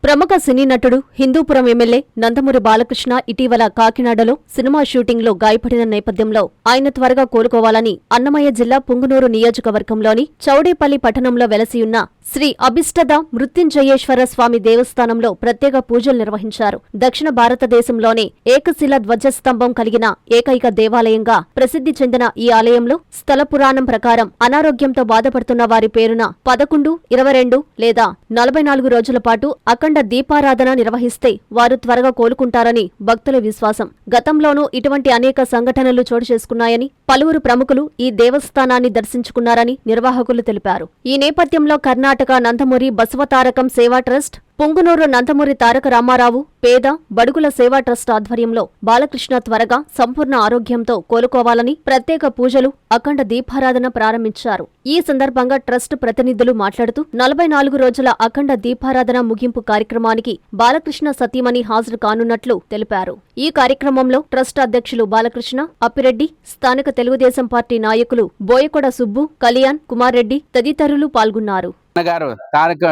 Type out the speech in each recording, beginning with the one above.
ప్రముఖ సినీ నటుడు, హిందూపురం ఎమ్మెల్యే నందమూరి బాలకృష్ణ ఇటీవల కాకినాడలో సినిమా షూటింగ్లో గాయపడిన నేపథ్యంలో ఆయన త్వరగా కోలుకోవాలని అన్నమయ్య జిల్లా పుంగనూరు నియోజకవర్గంలోని చౌడేపల్లి పట్టణంలో వెలసియున్న శ్రీ అభిష్టద మృత్యుంజయేశ్వర స్వామి దేవస్థానంలో ప్రత్యేక పూజలు నిర్వహించారు. దక్షిణ భారతదేశంలోనే ఏకశిల ధ్వజస్తంభం కలిగిన ఏకైక దేవాలయంగా ప్రసిద్ధి చెందిన ఈ ఆలయంలో స్థల పురాణం ప్రకారం అనారోగ్యంతో బాధపడుతున్న వారి పేరున 11, 22 లేదా 44 రోజుల పాటు అఖండ దీపారాధన నిర్వహిస్తే వారు త్వరగా కోలుకుంటారని భక్తుల విశ్వాసం. గతంలోనూ ఇటువంటి అనేక సంఘటనలు చోటు చేసుకున్నాయని, పలువురు ప్రముఖులు ఈ దేవస్థానాన్ని దర్శించుకున్నారని నిర్వాహకులు తెలిపారు. ఈ నేపథ్యంలో కర్ణాటక నందమూరి బసవతారకం సేవా ట్రస్ట్, పుంగనూరు నందమూరి తారక రామారావు పేద బడుగుల సేవా ట్రస్ట్ ఆధ్వర్యంలో బాలకృష్ణ త్వరగా సంపూర్ణ ఆరోగ్యంతో కోలుకోవాలని ప్రత్యేక పూజలు, అఖండ దీపారాధన ప్రారంభించారు. ఈ సందర్భంగా ట్రస్ట్ ప్రతినిధులు మాట్లాడుతూ 44 రోజుల అఖండ దీపారాధన ముగింపు కార్యక్రమానికి బాలకృష్ణ సతీమణి హాజరు కానున్నట్లు తెలిపారు. ఈ కార్యక్రమంలో ట్రస్ట్ అధ్యక్షులు బాలకృష్ణ, అప్పిరెడ్డి, స్థానిక తెలుగుదేశం పార్టీ నాయకులు బోయకొడ సుబ్బు, కళ్యాణ్ కుమార్ రెడ్డి తదితరులు పాల్గొన్నారు. గారు తారక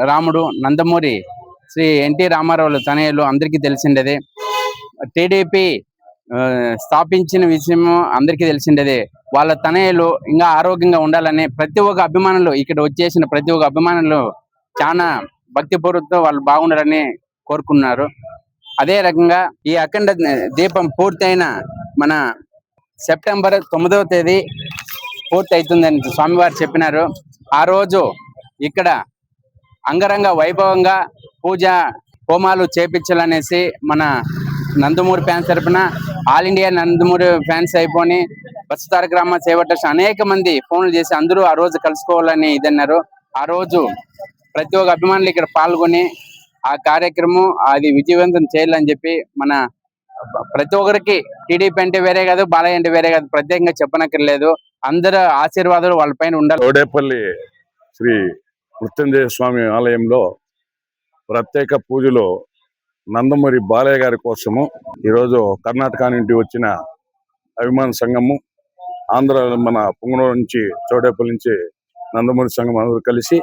రాముడు, నందమూరి శ్రీ ఎన్టీ రామారావులు తనయులు అందరికీ తెలిసిండేదే. టీడీపీ స్థాపించిన విషయం అందరికీ తెలిసిండేదే. వాళ్ళ తనయులు ఇంకా ఆరోగ్యంగా ఉండాలని ప్రతి ఒక్క అభిమానులు, ఇక్కడ వచ్చేసిన ప్రతి ఒక్క అభిమానులు చాలా భక్తిపూర్వకంతో వాళ్ళు బాగుండాలని కోరుకున్నారు. అదే రకంగా ఈ అఖండ దీపం పూర్తయిన మన సెప్టెంబర్ 9వ తేదీ పూర్తి అవుతుందని స్వామివారు చెప్పినారు. ఆ రోజు ఇక్కడ అంగరంగ వైభవంగా పూజ హోమాలు చేపించాలనేసి మన నందమూరి ఫ్యాన్స్ తరఫున ఆల్ ఇండియా నందమూరి ఫ్యాన్స్ అయిపోయి బసవతారక రామ సేవా ట్రస్ట్ అనేక మంది ఫోన్లు చేసి అందరూ ఆ రోజు కలుసుకోవాలని ఇదన్నారు. ఆ రోజు ప్రతి ఒక్క అభిమానులు ఇక్కడ పాల్గొని ఆ కార్యక్రమం అది విజయవంతం చేయాలని చెప్పి మన ప్రతి ఒక్కరికి టీడీపీ అంటే వేరే కాదు, బాలయ్య అంటే వేరే కాదు, ప్రత్యేకంగా చెప్పనక్కర్లేదు. అందరూ ఆశీర్వాదాలు వాళ్ళ పైన ఉండాలి. చౌడేపల్లి శ్రీ మృత్యుంజయ స్వామి ఆలయంలో ప్రత్యేక పూజలు నందమూరి బాలయ్య గారి కోసము ఈరోజు కర్ణాటక నుండి వచ్చిన అభిమాన సంఘము, ఆంధ్ర మన పుంగనూరు నుంచి చౌడేపల్లి నుంచి నందమూరి సంఘం అందరూ కలిసి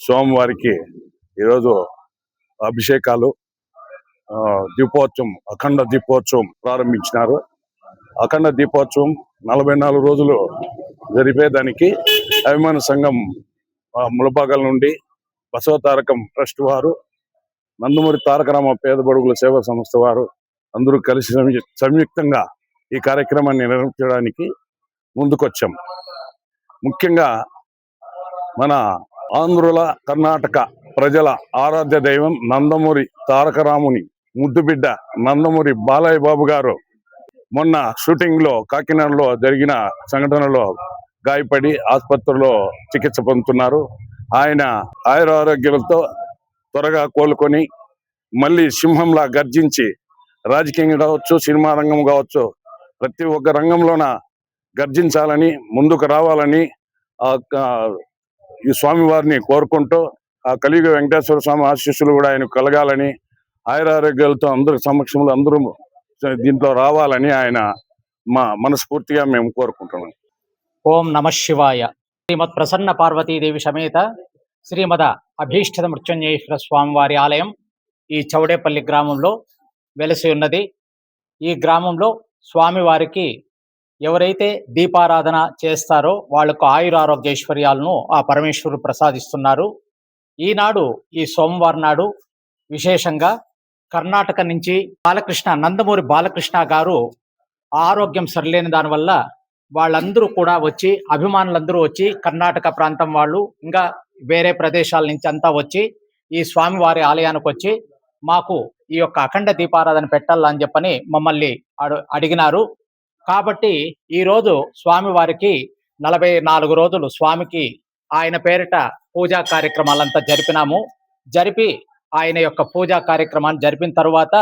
స్వామివారికి ఈరోజు అభిషేకాలు, దీపోత్సవం, అఖండ దీపోత్సవం ప్రారంభించినారు. అఖండ దీపోత్సవం 44 రోజులు జరిపేదానికి అభిమాన సంఘం ములబాగల నుండి బసవతారకం ట్రస్ట్ వారు, నందమూరి తారక రామ పేద బడుగుల సేవా సంస్థ వారు అందరూ కలిసి సంయుక్తంగా ఈ కార్యక్రమాన్ని నిర్వహించడానికి ముందుకొచ్చాం. ముఖ్యంగా మన ఆంధ్రుల, కర్ణాటక ప్రజల ఆరాధ్య దైవం నందమూరి తారక రాముని ముద్దుబిడ్డ నందమూరి బాలయ్య బాబు గారు మొన్న షూటింగ్ లో కాకినాడలో జరిగిన సంఘటనలో గాయపడి ఆసుపత్రిలో చికిత్స పొందుతున్నారు. ఆయన ఆయురారోగ్యాలతో త్వరగా కోలుకొని మళ్ళీ సింహంలా గర్జించి రాజకీయంగా కావచ్చు, సినిమా రంగం కావచ్చు, ప్రతి ఒక్క రంగంలోన గర్జించాలని, ముందుకు రావాలని ఈ స్వామివారిని కోరుకుంటూ ఆ కలియుగ వెంకటేశ్వర స్వామి ఆశీస్సులు కూడా ఆయన కలగాలని, ఆయురారోగ్యాలతో అందరి సమక్షంలో అందరూ దీంట్లో రావాలని ఆయన మనస్ఫూర్తిగా మేము కోరుకుంటున్నాం. ఓం నమ శివాయ. శ్రీమద్ ప్రసన్న పార్వతీదేవి సమేత శ్రీమద అభీష్టద మృత్యుంజయేశ్వర స్వామివారి ఆలయం ఈ చౌడేపల్లి గ్రామంలో వెలసి ఉన్నది. ఈ గ్రామంలో స్వామివారికి ఎవరైతే దీపారాధన చేస్తారో వాళ్లకు ఆయురారోగ్యైశ్వర్యాలను ఆ పరమేశ్వరుడు ప్రసాదిస్తున్నారు. ఈనాడు ఈ సోమవారం నాడు విశేషంగా కర్ణాటక నుంచి నందమూరి బాలకృష్ణ గారు ఆరోగ్యం సరిలేని దానివల్ల వాళ్ళందరూ కూడా వచ్చి, అభిమానులందరూ వచ్చి, కర్ణాటక ప్రాంతం వాళ్ళు ఇంకా వేరే ప్రదేశాల నుంచి అంతా వచ్చి ఈ స్వామివారి ఆలయానికి వచ్చి మాకు ఈ యొక్క అఖండ దీపారాధన పెట్టాలని చెప్పని మమ్మల్ని అడిగినారు. కాబట్టి ఈరోజు స్వామివారికి 44 రోజులు స్వామికి ఆయన పేరిట పూజా కార్యక్రమాలంతా జరిపి ఆయన యొక్క పూజా కార్యక్రమాన్ని జరిపిన తరువాత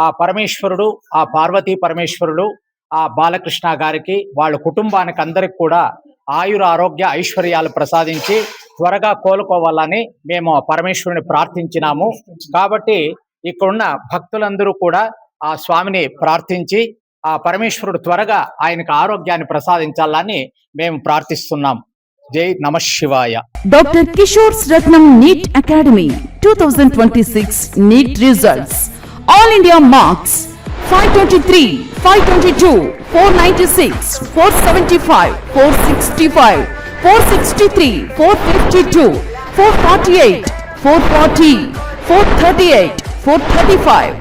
ఆ పరమేశ్వరుడు, ఆ పార్వతీ పరమేశ్వరుడు ఆ బాలకృష్ణ గారికి, వాళ్ళ కుటుంబానికి అందరికి కూడా ఆరోగ్య ఐశ్వర్యాలు ప్రసాదించి త్వరగా కోలుకోవాలని మేము పరమేశ్వరుని ప్రార్థించినాము. కాబట్టి ఇక్కడున్న భక్తులందరూ కూడా ఆ స్వామిని ప్రార్థించి ఆ పరమేశ్వరుడు త్వరగా ఆయనకు ఆరోగ్యాన్ని ప్రసాదించాలని మేము ప్రార్థిస్తున్నాం. జై నమ శివాయ. Dr. Kishore's Ratnam NEET Academy 2026 NEET results. All India marks 523, 522, 496, 475, 465, 463, 452, 448, 440, 438, 435,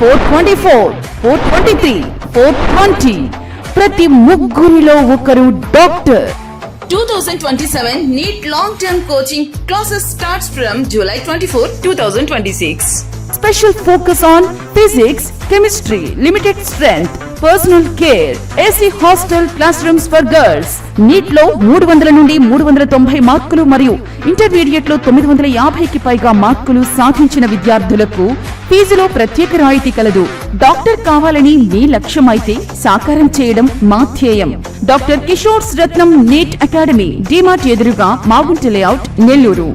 424, 423, 420. ప్రతి ముగ్గురిలో ఒకరు doctor. 2027 NEET long-term coaching classes starts from July 24, 2026. Special focus on physics, chemistry, limited strength, personal care, AC hostel classrooms for girls. NEET లో 300 నుండి 390 మార్కులు మరియు intermediate లో 950కి పైగా మార్కులు సాధించిన విద్యార్థులకు ఫీజులో ప్రత్యేక రాయితీ కలదు. డాక్టర్ కావాలని మీ లక్ష్యం అయితే సాకారం చేయడం మా ధ్యేయం. డాక్టర్ కిషోర్స్ రత్నం నీట్ అకాడమీ, డిమార్ట్ ఎదురుగా, మాగుంట లేఅవుట్, నెల్లూరు.